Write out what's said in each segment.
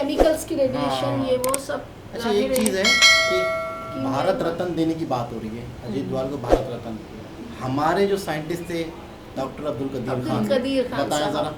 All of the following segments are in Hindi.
केमिकल्स की रेडिएशन ये वो सब। अच्छा एक चीज़ है कि भारत रत्न देने की बात हो रही है, अजीत डोभाल को भारत रत्न। हमारे जो साइंटिस्ट थे डॉक्टर अब्दुल कदीर खान बताया जरा।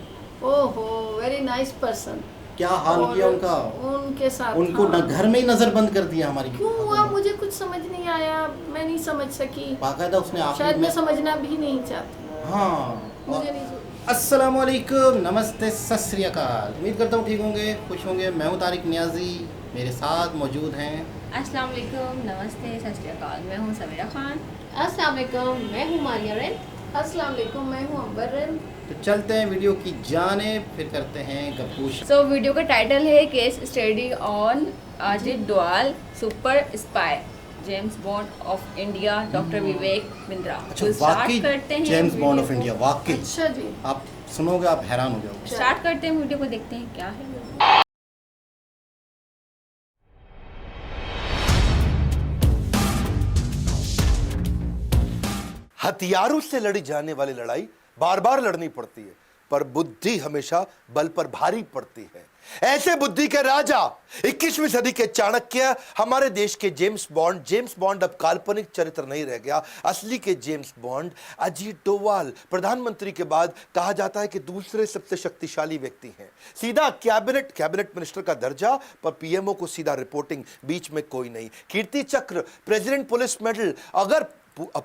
ओहो, वेरी नाइस पर्सन। क्या हाल किया उनका, उनके साथ उनको घर में ही नजर बंद कर दिया हमारी। क्यों हुआ मुझे कुछ समझ नहीं आया, मैं नहीं समझ सकी। बाकायदा उसने शायद मैं समझना भी नहीं चाहती। हाँ, मुझे नहीं। अस्सलाम वालेकुम, नमस्ते, सत श्री अकाल। उम्मीद करता हूँ ठीक होंगे, खुश होंगे। मैं हूँ तारिक नियाजी, मेरे साथ मौजूद हैं। अस्सलाम वालेकुम, नमस्ते, सत श्री अकाल। मैं हूँ समीरा खान। अस्सलाम वालेकुम, मैं हूँ मारिया रेन। अस्सलाम वालेकुम, मैं हूँ अंबर रेन। तो चलते हैं वीडियो की जानेब, फिर करते हैं गप्पूश। सो वीडियो का टाइटल है case study on Ajit Doval, super spy, James Bond of India, doctor Vivek Bindra. अच्छा, तो वाकई स्टार्ट करते हैं जेम्स बॉन्ड ऑफ इंडिया, वाकई। अच्छा जी, आप सुनोगे आप हैरान हो जाओगे। स्टार्ट करते हैं वीडियो को, देखते हैं क्या है। हथियारों से लड़ी जाने वाली लड़ाई बार बार लड़नी पड़ती है, पर बुद्धि हमेशा बल पर भारी पड़ती है। ऐसे बुद्धि के राजा 21वीं सदी के चाणक्य, हमारे देश के जेम्स बॉन्ड अब काल्पनिक चरित्र नहीं रह गया। असली के जेम्स बॉन्ड अजीत डोभाल, प्रधानमंत्री के बाद कहा जाता है कि दूसरे सबसे शक्तिशाली व्यक्ति हैं। सीधा कैबिनेट मिनिस्टर का दर्जा, पर पीएमओ को सीधा रिपोर्टिंग, बीच में कोई नहीं। कीर्ति चक्र, प्रेसिडेंट पुलिस मेडल। अगर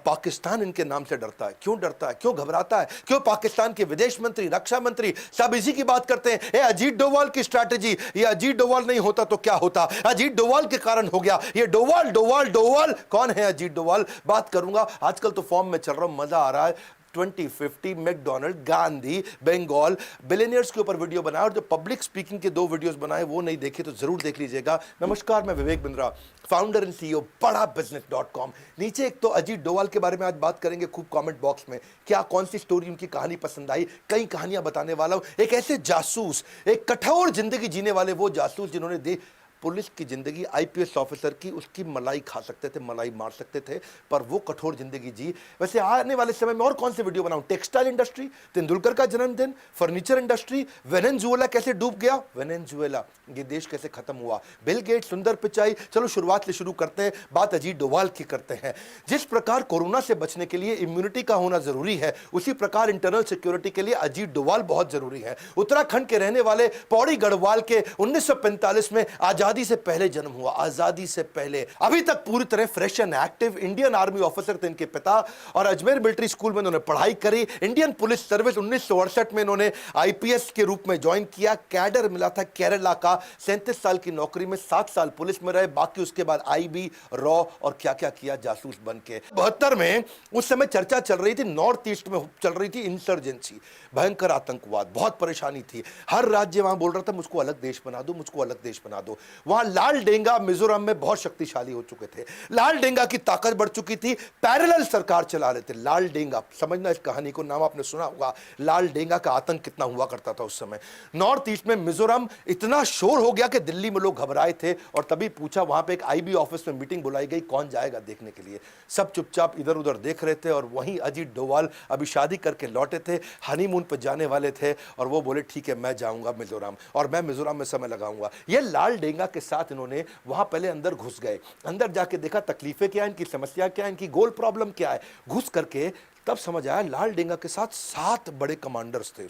पाकिस्तान इनके नाम से डरता है, क्यों डरता है, क्यों घबराता है, क्यों पाकिस्तान के विदेश मंत्री, रक्षा मंत्री सब इसी की बात करते हैं। ये अजीत डोभाल की स्ट्रैटेजी, ये अजीत डोभाल नहीं होता तो क्या होता, अजीत डोभाल के कारण हो गया ये। डोभाल कौन है अजीत डोभाल, बात करूंगा। आजकल तो फॉर्म में चल रहा हूं, मजा आ रहा है। 2050, मैकडोनल्ड, गांधी, बंगाल, बिलियनियर्स के ऊपर वीडियो बनाया, और जो पब्लिक स्पीकिंग के 2 वीडियोस बनाए वो नहीं देखे तो जरूर देख लीजिएगा। नमस्कार, मैं Vivek Bindra, founder and CEO बड़ाबिजनेस.com। नीचे एक तो अजीत डोभाल के बारे में आज बात करेंगे खूब कमेंट बॉक्स में, क्या कौन सी स्टोरी उनकी कहानी पसंद आई, कई कहानियां बताने वाला हूं। एक ऐसे जासूस, एक कठोर जिंदगी जीने वाले वो जासूस जिन्होंने पुलिस की जिंदगी, आईपीएस ऑफिसर की, उसकी मलाई खा सकते थे, मलाई मार सकते थे, पर वो कठोर जिंदगी जी। वैसे आने वाले समय में और कौन से वीडियो बनाऊं, टेक्सटाइल इंडस्ट्री, तेंदुलकर का जन्मदिन, फर्नीचर इंडस्ट्री, वेनेजुएला कैसे डूब गया, वेनेजुएला ये देश कैसे खत्म हुआ, बिल गेट, सुंदर पिचाई। चलो शुरुआत से शुरू करते हैं, बात अजीत डोभाल की करते हैं। जिस प्रकार कोरोना से बचने के लिए इम्यूनिटी का होना जरूरी है, उसी प्रकार इंटरनल सिक्योरिटी के लिए अजीत डोभाल बहुत जरूरी है। उत्तराखंड के रहने वाले पौड़ी गढ़वाल के 1945 में आजादी से पहले जन्म हुआ, आजादी से पहले, अभी तक पूरी तरह fresh and active. Indian army officer थे इनके पिता, और अजमेर मिलिट्री स्कूल में इन्होंने पढ़ाई करी। इंडियन पुलिस सर्विस 1968 में इन्होंने आईपीएस के रूप में ज्वाइन किया। कैडर मिला था केरला का, 37 साल की नौकरी में 7 साल पुलिस में रहे, बाकी उसके बाद आईबी, रॉ और क्या क्या किया जासूस बन के। 72 में उस समय चर्चा चल रही थी, नॉर्थ ईस्ट में चल रही थी इंसर्जेंसी, भयंकर आतंकवाद, बहुत परेशानी थी। हर राज्य वहां बोल रहा था मुझको अलग देश बना दो, मुझको अलग देश बना दो। वहां लाल डेंगा मिजोरम में बहुत शक्तिशाली हो चुके थे, लाल डेंगा की ताकत बढ़ चुकी थी, पैरेलल सरकार चला रहे थे। लाल डेंगा, समझना इस कहानी को, नाम आपने सुना होगा, लाल डेंगा का आतंक कितना हुआ करता था उस समय। नॉर्थ ईस्ट में मिजोरम इतना शोर हो गया कि दिल्ली में लोग घबराए थे, और तभी पूछा, वहां पे एक आईबी ऑफिस में मीटिंग बुलाई गई, कौन जाएगा देखने के लिए। सब चुपचाप इधर उधर देख रहे थे, और वहीं अजीत डोभाल अभी शादी करके लौटे थे, हनीमून पर जाने वाले थे, और वो बोले ठीक है मैं जाऊंगा मिजोरम, और मैं मिजोरम में समय लगाऊंगा। ये लाल डेंगा के साथ इन्होंने वहां पहले अंदर घुस गए, अंदर जाके देखा तकलीफें क्या है, इनकी समस्या क्या है, इनकी गोल प्रॉब्लम क्या है। घुस करके तब समझ आया लाल डेंगा के साथ 7 बड़े कमांडर्स थे,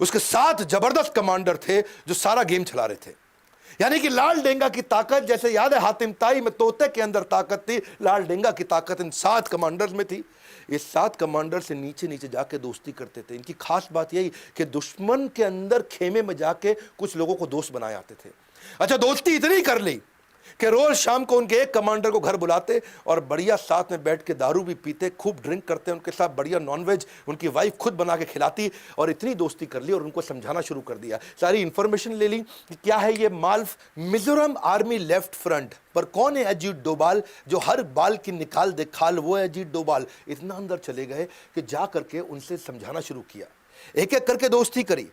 उसके 7 जबरदस्त कमांडर थे जो सारा गेम चला रहे थे। यानी कि लाल डेंगा की ताकत, जैसे याद है हातिम ताई में तोते के अंदर ताकत थी, लाल डेंगा की ताकत इन 7 कमांडर्स में थी। ये 7 कमांडर से नीचे नीचे जाके दोस्ती करते थे। इनकी खास बात यही कि दुश्मन के अंदर खेमे में जाके कुछ लोगों को दोस्त बनाए आते थे। अच्छा, दोस्ती इतनी कर ली कि रोज शाम को उनके एक कमांडर को घर बुलाते, और बढ़िया साथ में बैठ के दारू भी पीते, खूब ड्रिंक करते, उनके साथ बढ़िया नॉनवेज उनकी वाइफ खुद बना के खिलाती, और इतनी दोस्ती कर ली और उनको समझाना शुरू कर दिया। सारी इंफॉर्मेशन ले ली कि क्या है ये माल्फ। मिजोरम आर्मी लेफ्ट फ्रंट पर कौन है अजीत डोभाल, जो हर बाल की निकाल दे खाल, वो है अजीत डोभाल। इतना अंदर चले गए कि जा करके उनसे समझाना शुरू किया, एक एक करके दोस्ती करी।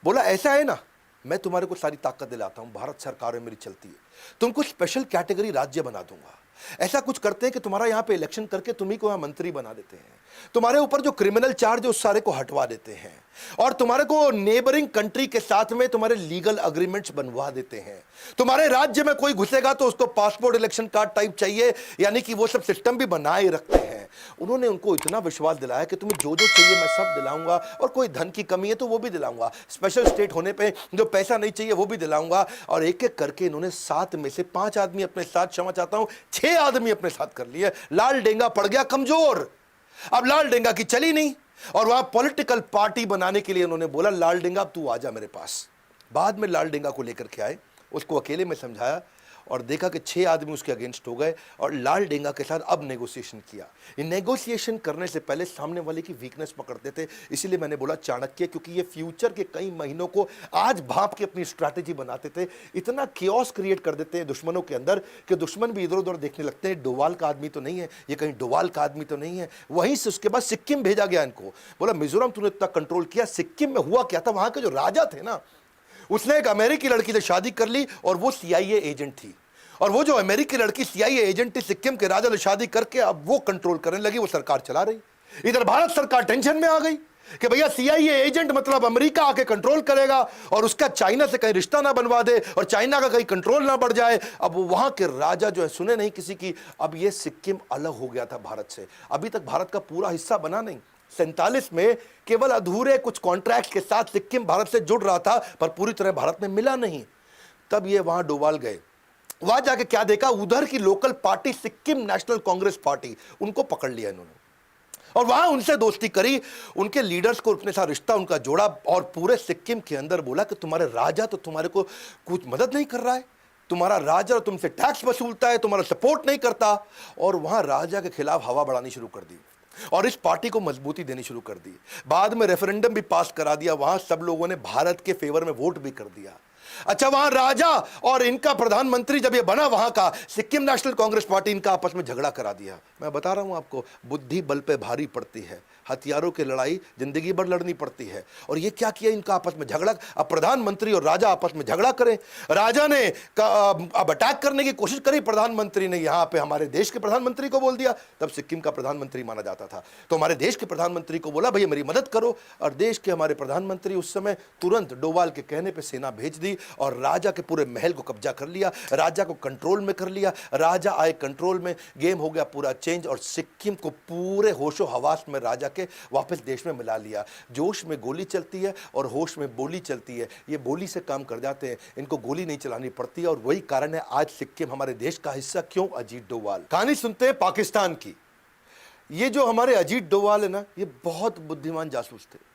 बोला ऐसा है ना मैं तुम्हारे को सारी ताकत दिलाता हूं, भारत सरकार में मेरी चलती है, तुमको स्पेशल कैटेगरी राज्य बना दूंगा। ऐसा कुछ करते हैं कि तुम्हारा यहां पे इलेक्शन करके तुम्ही को यहां मंत्री बना देते हैं, तुम्हारे ऊपर जो क्रिमिनल चार्ज है उस सारे को हटवा देते हैं, और तुम्हारे को नेबरिंग कंट्री के साथ में तुम्हारे लीगल अग्रीमेंट्स बनवा देते हैं। तुम्हारे राज्य में कोई घुसेगा तो उसको पासपोर्ट इलेक्शन कार्ड टाइप चाहिए, यानी कि वो सब सिस्टम भी बनाए रखते हैं। उन्होंने उनको इतना विश्वास दिलाया कि तुम्हें जो जो चाहिए मैं सब दिलाऊंगा, और कोई धन की कमी है तो वो भी दिलाऊंगा, स्पेशल स्टेट होने पे जो पैसा नहीं चाहिए वो भी दिलाऊंगा। और एक एक करके इन्होंने 7 में से 5 आदमी अपने साथ, क्षमा चाहता हूं 6 आदमी अपने साथ कर लिए। लाल डेंगा पड़ गया कमजोर, अब लाल डेंगा की चली नहीं, और वहां पॉलिटिकल पार्टी बनाने के लिए उन्होंने बोला लाल डेंगा अब तू आजा मेरे पास। बाद में लाल डेंगा को लेकर के आए, उसको अकेले में समझाया और देखा कि 6 आदमी उसके अगेंस्ट हो गए, और लाल डेंगा के साथ अब नेगोशिएशन किया। ये नेगोशिएशन करने से पहले सामने वाले की वीकनेस पकड़ते थे, इसीलिए मैंने बोला चाणक्य, क्योंकि ये फ्यूचर के कई महीनों को आज भाप के अपनी स्ट्रैटेजी बनाते थे। इतना क्योस क्रिएट कर देते हैं दुश्मनों के अंदर कि दुश्मन भी इधर उधर देखने लगते हैं, डोवाल का आदमी तो नहीं है ये, कहीं डोवाल का आदमी तो नहीं है। वहीं से उसके बाद सिक्किम भेजा गया इनको, बोला मिजोरम तूने इतना कंट्रोल किया, सिक्किम में हुआ क्या था, वहां के जो राजा थे ना, उसने एक अमेरिकी लड़की से शादी कर ली और वो CIA एजेंट थी, और वो जो अमेरिकी लड़की CIA एजेंट थी सिक्किम के राजा से शादी करके अब वो कंट्रोल करने लगी, वो सरकार चला रही। इधर भारत सरकार टेंशन में आ गई कि भैया CIA एजेंट मतलब अमेरिका आके कंट्रोल करेगा और उसका चाइना से कहीं रिश्ता ना बनवा दे और चाइना का कहीं कंट्रोल ना बढ़ जाए। अब वो वहां के राजा जो है सुने नहीं किसी की। अब ये सिक्किम अलग हो गया था भारत से, अभी तक भारत का पूरा हिस्सा बना नहीं। 47 में केवल अधूरे कुछ कॉन्ट्रैक्ट के साथ सिक्किम भारत से जुड़ रहा था, पर पूरी तरह भारत में मिला नहीं। तब ये वहां डोवाल गए, वहां जाके क्या देखा, उधर की local party Sikkim national Congress party, उनको पकड़ लिया इन्होंने और वहां उनसे दोस्ती करी, उनके लीडर्स को अपने साथ रिश्ता उनका जोड़ा और पूरे सिक्किम के अंदर बोला कि तुम्हारे राजा तो तुम्हारे को कुछ मदद नहीं कर रहा है, तुम्हारा राजा तुमसे टैक्स वसूलता है, तुम्हारा सपोर्ट नहीं करता। और वहां राजा के खिलाफ हवा बढ़ानी शुरू कर दी और इस पार्टी को मजबूती देनी शुरू कर दी। बाद में रेफरेंडम भी पास करा दिया, वहां सब लोगों ने भारत के फेवर में वोट भी कर दिया। अच्छा, वहां राजा और इनका प्रधानमंत्री जब ये बना, वहां का सिक्किम नेशनल कांग्रेस पार्टी, इनका आपस में झगड़ा करा दिया। मैं बता रहा हूं आपको, बुद्धि बल पे भारी पड़ती है, हथियारों की लड़ाई जिंदगी भर लड़नी पड़ती है। और ये क्या किया, इनका आपस में झगड़ा। अब प्रधानमंत्री और राजा आपस में झगड़ा करें, राजा ने अब अटैक करने की कोशिश करी, प्रधानमंत्री ने यहां पे हमारे देश के प्रधानमंत्री को बोल दिया, तब सिक्किम का प्रधानमंत्री माना जाता था, तो हमारे देश के प्रधानमंत्री को बोला भैया मेरी मदद करो। और देश के हमारे प्रधानमंत्री उस समय तुरंत डोवाल के कहने पर सेना भेज दी और राजा के पूरे महल को कब्जा कर लिया, राजा को कंट्रोल में कर लिया। राजा आए कंट्रोल में, गेम हो गया पूरा चेंज और सिक्किम को पूरे होशो हवास में राजा के वापस देश में मिला लिया। जोश में गोली चलती है और होश में बोली चलती है, ये बोली से काम कर जाते हैं, इनको गोली नहीं चलानी पड़ती है। और वही कारण है आज सिक्किम हमारे देश का हिस्सा क्यों। अजीत डोवाल कहानी सुनते हैं पाकिस्तान की। ये जो हमारे अजीत डोवाल है ना, ये बहुत बुद्धिमान जासूस थे।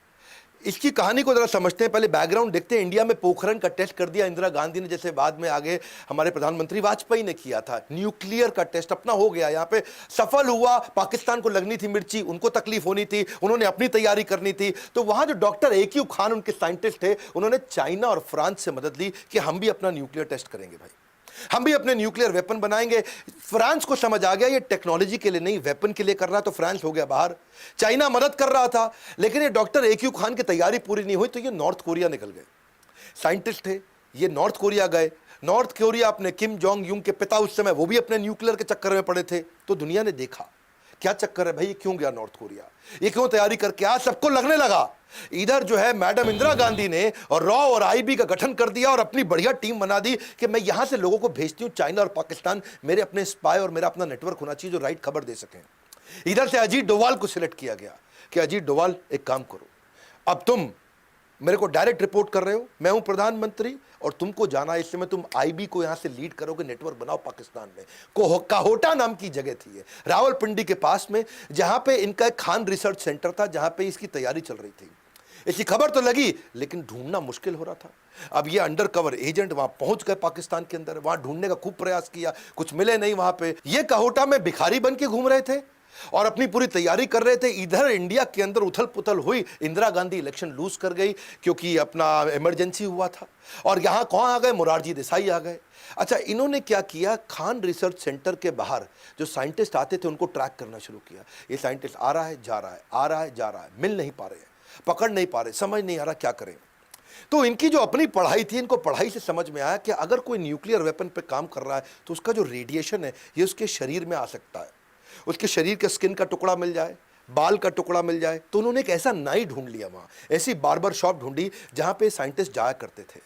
इसकी कहानी को जरा समझते हैं, पहले बैकग्राउंड देखते हैं। इंडिया में पोखरण का टेस्ट कर दिया इंदिरा गांधी ने, जैसे बाद में आगे हमारे प्रधानमंत्री वाजपेयी ने किया था। न्यूक्लियर का टेस्ट अपना हो गया, यहाँ पे सफल हुआ। पाकिस्तान को लगनी थी मिर्ची, उनको तकलीफ होनी थी, उन्होंने अपनी तैयारी करनी थी। तो वहां जो डॉक्टर AQ खान उनके साइंटिस्ट थे, उन्होंने चाइना और फ्रांस से मदद ली कि हम भी अपना न्यूक्लियर टेस्ट करेंगे भाई, हम भी अपने न्यूक्लियर वेपन बनाएंगे। फ्रांस को समझ आ गया ये टेक्नोलॉजी के लिए नहीं वेपन के लिए कर रहा, तो फ्रांस हो गया बाहर। चाइना मदद कर रहा था, लेकिन ये डॉक्टर AQ खान की तैयारी पूरी नहीं हुई, तो ये नॉर्थ कोरिया निकल गए। साइंटिस्ट थे ये, नॉर्थ कोरिया गए। नॉर्थ कोरिया अपने किम जोंग यूंग के पिता उस समय, वो भी अपने न्यूक्लियर के चक्कर में पड़े थे। तो दुनिया ने देखा क्या चक्कर है भाई, ये क्यों गया नॉर्थ कोरिया, ये क्यों तैयारी करके आया। सबको लगने लगा इधर जो है मैडम इंदिरा गांधी ने और रॉ और IB का गठन कर दिया और अपनी बढ़िया टीम बना दी कि मैं यहां से लोगों को भेजती हूं चाइना और पाकिस्तान, मेरे अपने स्पाई और मेरा अपना नेटवर्क होना चाहिए जो राइट खबर दे सकें। इधर से अजीत डोवाल को सिलेक्ट किया गया कि अजीत डोवाल एक काम करो, अब तुम मेरे को डायरेक्ट रिपोर्ट कर रहे हो, मैं हूं प्रधानमंत्री और तुमको जाना है, इस समय तुम IB को यहां से लीड करोगे, नेटवर्क बनाओ पाकिस्तान में। काहोटा नाम की जगह थी ये, रावलपिंडी के पास में, जहां पे इनका एक खान रिसर्च सेंटर था, जहां पे इसकी तैयारी चल रही थी। इसकी खबर तो लगी लेकिन ढूंढना मुश्किल हो रहा था। अब ये अंडर कवर एजेंट वहां पहुंच गए पाकिस्तान के अंदर, वहां ढूंढने का खूब प्रयास किया, कुछ मिले नहीं वहां पे। ये काहोटा में भिखारी बन के घूम रहे थे और अपनी पूरी तैयारी कर रहे थे। इधर इंडिया के अंदर उथल पुथल हुई, इंदिरा गांधी इलेक्शन लूज कर गई क्योंकि अपना इमरजेंसी हुआ था। और यहां कौन आ गए, मोरारजी देसाई आ गए। अच्छा, इन्होंने क्या किया, खान रिसर्च सेंटर के बाहर जो साइंटिस्ट आते थे उनको ट्रैक करना शुरू किया। ये साइंटिस्ट आ रहा है जा रहा है, आ रहा है जा रहा है, मिल नहीं पा रहे हैं, पकड़ नहीं पा रहे, समझ नहीं आ रहा क्या करें। तो इनकी जो अपनी पढ़ाई थी, इनको पढ़ाई से समझ में आया कि अगर कोई न्यूक्लियर वेपन पे काम कर रहा है तो उसका जो रेडिएशन है ये उसके शरीर में आ सकता है, उसके शरीर के स्किन का टुकड़ा मिल जाए, बाल का टुकड़ा मिल जाए। तो उन्होंने एक ऐसा नाई ढूंढ लिया, वहाँ ऐसी बार्बर शॉप ढूंढी जहाँ पे साइंटिस्ट जाया करते थे।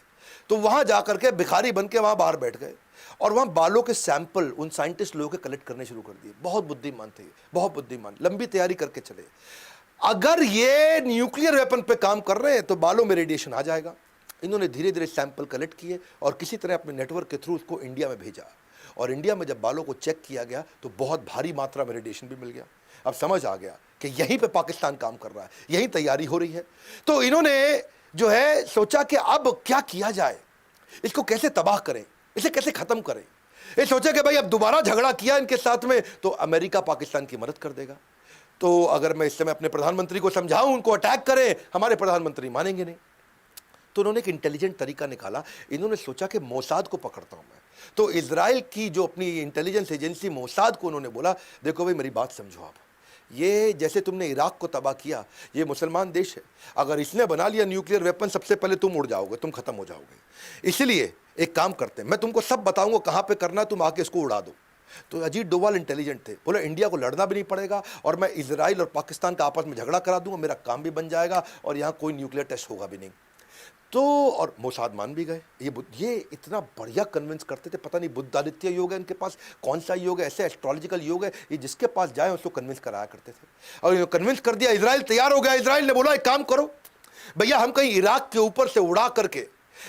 तो वहाँ जा करके भिखारी बन के वहाँ बाहर बैठ गए और वहाँ बालों के सैंपल उन साइंटिस्ट लोगों के कलेक्ट करने शुरू कर दिए। बहुत बुद्धिमान थे, बहुत बुद्धिमान, लंबी तैयारी करके चले। अगर ये न्यूक्लियर वेपन पे काम कर रहे हैं तो बालों में रेडिएशन आ जाएगा। इन्होंने धीरे धीरे सैंपल कलेक्ट किए और किसी तरह अपने नेटवर्क के थ्रू उसको इंडिया में भेजा। और इंडिया में जब बालों को चेक किया गया तो बहुत भारी मात्रा में रेडिएशन भी मिल गया। अब समझ आ गया कि यहीं पे पाकिस्तान काम कर रहा है, यहीं तैयारी हो रही है। तो इन्होंने जो है सोचा कि अब क्या किया जाए, इसको कैसे तबाह करें, इसे कैसे खत्म करें। ये सोचा कि भाई अब दोबारा झगड़ा किया इनके साथ में तो अमेरिका पाकिस्तान की मदद कर देगा। तो अगर मैं इस समय अपने प्रधानमंत्री को समझाऊं उनको अटैक करें, हमारे प्रधानमंत्री मानेंगे नहीं। तो उन्होंने एक इंटेलिजेंट तरीका निकाला। इन्होंने सोचा कि मोसाद को पकड़ता हूं मैं। तो इजराइल की जो अपनी इंटेलिजेंस एजेंसी मोसाद को उन्होंने बोला, देखो भाई मेरी बात समझो आप, ये जैसे तुमने इराक को तबाह किया, ये मुसलमान देश है, अगर इसने बना लिया न्यूक्लियर वेपन सबसे पहले तुम उड़ जाओगे, तुम खत्म हो जाओगे। इसलिए एक काम करते हैं, मैं तुमको सब बताऊंगा कहाँ पे करना, तुम आके इसको उड़ा दो। तो अजीत डोवाल इंटेलिजेंट थे, बोले इंडिया को लड़ना भी नहीं पड़ेगा और मैं इजराइल और पाकिस्तान का आपस में झगड़ा करा दूंगा, मेरा काम भी बन जाएगा और यहाँ कोई न्यूक्लियर टेस्ट होगा भी नहीं। तो और मोसाद मान भी गए। ये इतना बढ़िया कन्विंस करते थे, पता नहीं बुद्धादित्य योग है इनके पास, कौन सा योग है, ऐसे एस्ट्रोलॉजिकल योग है, ये जिसके पास जाए उसको कन्विंस कराया करते थे। और कन्विंस कर दिया, इजराइल तैयार हो गया। इजराइल ने बोला एक काम करो भैया, हम कहीं इराक के ऊपर से उड़ा करके,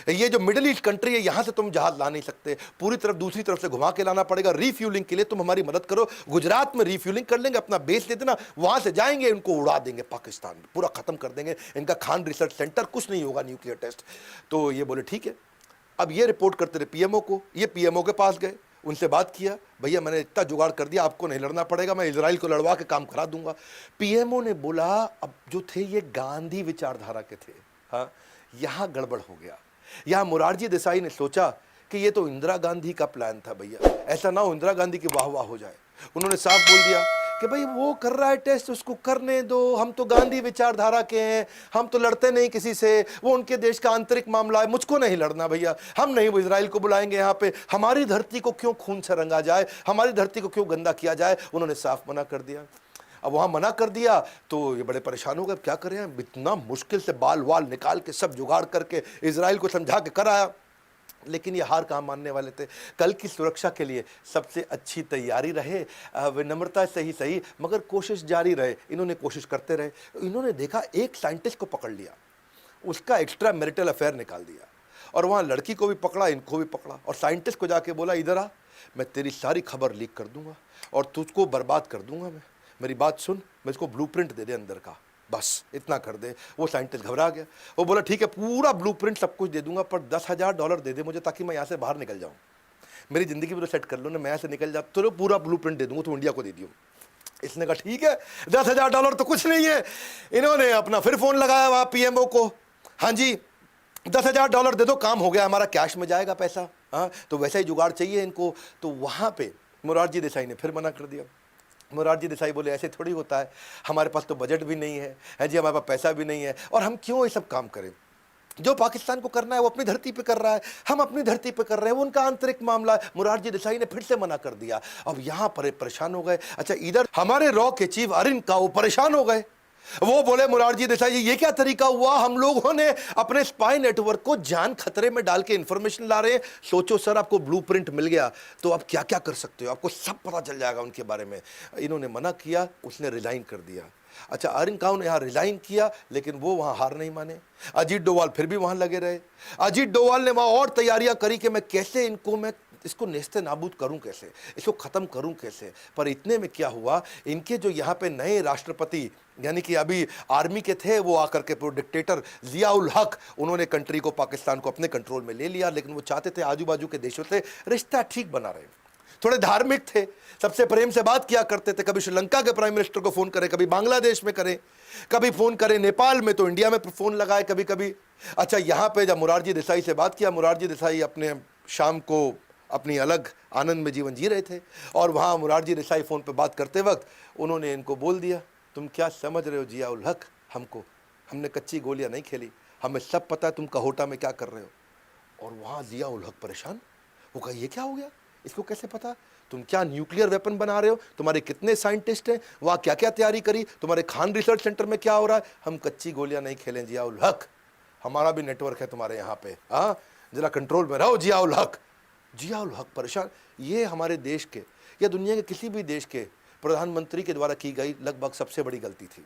ये जो मिडिल ईस्ट कंट्री है यहां से तुम जहाज ला नहीं सकते, पूरी तरफ दूसरी तरफ से घुमा के लाना पड़ेगा। रीफ्यूलिंग के लिए तुम हमारी मदद करो, गुजरात में रीफ्यूलिंग कर लेंगे, अपना बेस दे देना, वहां से जाएंगे, इनको उड़ा देंगे, पाकिस्तान में पूरा खत्म कर देंगे, इनका खान रिसर्च सेंटर, कुछ नहीं होगा न्यूक्लियर टेस्ट। तो ये बोले ठीक है। अब ये रिपोर्ट करते रहे पीएमओ को, ये पीएमओ के पास गए, उनसे बात किया, भैया मैंने इतना जुगाड़ कर दिया, आपको नहीं लड़ना पड़ेगा, मैं इजराइल को लड़वा के काम करा दूंगा। पीएमओ ने बोला, अब जो थे ये गांधी विचारधारा के थे, हाँ यहां गड़बड़ हो गया। यहां मोरारजी देसाई ने सोचा कि ये तो इंदिरा गांधी का प्लान था भैया, ऐसा ना हो इंदिरा गांधी की वाह वाह हो जाए। उन्होंने साफ बोल दिया कि भाई वो कर रहा है टेस्ट, उसको करने दो, हम तो गांधी विचारधारा के हैं, हम तो लड़ते नहीं किसी से, वो उनके देश का आंतरिक मामला है, मुझको नहीं लड़ना भैया, हम नहीं वो इजराइल को बुलाएंगे यहाँ पे, हमारी धरती को क्यों खून से रंगा जाए, हमारी धरती को क्यों गंदा किया जाए। उन्होंने साफ मना कर दिया। अब वहाँ मना कर दिया तो ये बड़े परेशान हो गए, क्या करें, इतना मुश्किल से बाल वाल निकाल के सब जुगाड़ करके इजराइल को समझा के कराया, लेकिन ये हार कहाँ मानने वाले थे। कल की सुरक्षा के लिए सबसे अच्छी तैयारी रहे, विनम्रता से ही सही मगर कोशिश जारी रहे। इन्होंने कोशिश करते रहे। इन्होंने देखा एक साइंटिस्ट को पकड़ लिया, उसका एक्स्ट्रा मैरिटल अफेयर निकाल दिया और वहाँ लड़की को भी पकड़ा, इनको भी पकड़ा और साइंटिस्ट को जाके बोला इधर आ, मैं तेरी सारी खबर लीक कर दूंगा और तुझको बर्बाद कर दूंगा, मैं मेरी बात सुन, मैं इसको ब्लूप्रिंट दे दे अंदर का, बस इतना कर दे। वो साइंटिस्ट घबरा गया, वो बोला ठीक है पूरा ब्लूप्रिंट सब कुछ दे दूंगा पर $10,000 दे दे मुझे ताकि मैं यहाँ से बाहर निकल जाऊँ, मेरी ज़िंदगी भी तो सेट कर लो ना, मैं यहाँ से निकल जा, तो पूरा ब्लूप्रिंट दे दूंगा, तो इंडिया को दे दियो। इसने कहा ठीक है, $10,000 तो कुछ नहीं है। इन्होंने अपना फिर फ़ोन लगाया वहाँ पीएमओ को, हाँ जी $10,000 दे दो, काम हो गया हमारा, कैश में जाएगा पैसा, हाँ तो वैसा ही जुगाड़ चाहिए इनको। तो वहाँ पे मोरारजी देसाई ने फिर मना कर दिया। मोरारजी देसाई बोले ऐसे थोड़ी होता है, हमारे पास तो बजट भी नहीं है जी, हमारे पास पैसा भी नहीं है और हम क्यों ये सब काम करें, जो पाकिस्तान को करना है वो अपनी धरती पे कर रहा है, हम अपनी धरती पे कर रहे हैं, वो उनका आंतरिक मामला है। मोरारजी देसाई ने फिर से मना कर दिया। अब यहाँ पर परेशान हो गए। अच्छा इधर हमारे रॉ के चीफ अरिन का वो परेशान हो गए, वो बोले मोरारजी देसाई जी ये क्या तरीका हुआ, हम लोगों ने अपने स्पाई नेटवर्क को जान खतरे में डाल के इंफॉर्मेशन ला रहे हैं, सोचो सर आपको ब्लूप्रिंट मिल गया तो आप क्या क्या कर सकते हो, आपको सब पता चल जाएगा उनके बारे में। इन्होंने मना किया, उसने रिजाइन कर दिया। अच्छा अरिन काउन ने यहाँ रिजाइन किया लेकिन वो वहाँ हार नहीं माने। अजीत डोवाल फिर भी वहाँ लगे रहे। अजीत डोवाल ने वहाँ और तैयारियां करी कि मैं कैसे मैं इसको नेस्ते नाबूद करूं, कैसे इसको ख़त्म करूं कैसे। पर इतने में क्या हुआ, इनके जो यहाँ पे नए राष्ट्रपति यानी कि अभी आर्मी के थे, वो आकर के प्रो डिक्टेटर जिया उल हक, उन्होंने कंट्री को, पाकिस्तान को अपने कंट्रोल में ले लिया। लेकिन वो चाहते थे आजू बाजू के देशों से रिश्ता ठीक बना रहे, थोड़े धार्मिक थे, सबसे प्रेम से बात किया करते थे, कभी श्रीलंका के प्राइम मिनिस्टर को फ़ोन करे, कभी बांग्लादेश में करे, कभी फ़ोन करे नेपाल में, तो इंडिया में फ़ोन लगाए कभी कभी। अच्छा यहाँ पे जब मोरारजी देसाई से बात किया, मोरारजी देसाई अपने शाम को अपनी अलग आनंद में जीवन जी रहे थे और वहाँ मोरारजी देसाई फ़ोन पे बात करते वक्त उन्होंने इनको बोल दिया तुम क्या समझ रहे हो जिया उल हक, हमने कच्ची गोलियाँ नहीं खेली, हमें सब पता है तुम कहोटा में क्या कर रहे हो। और वहाँ जिया उल हक परेशान, वो कहा ये क्या हो गया, इसको कैसे पता, तुम क्या न्यूक्लियर वेपन बना रहे हो, तुम्हारे कितने साइंटिस्ट हैं, वहाँ क्या क्या तैयारी करी, तुम्हारे खान रिसर्च सेंटर में क्या हो रहा है। हम कच्ची गोलियां नहीं खेलें जिया उल हक, हमारा भी नेटवर्क है तुम्हारे यहाँ पे, हाँ जरा कंट्रोल में रहो जिया उल हक। जिया उल हक परेशान। ये हमारे देश के या दुनिया के किसी भी देश के प्रधानमंत्री के द्वारा की गई लगभग सबसे बड़ी गलती थी।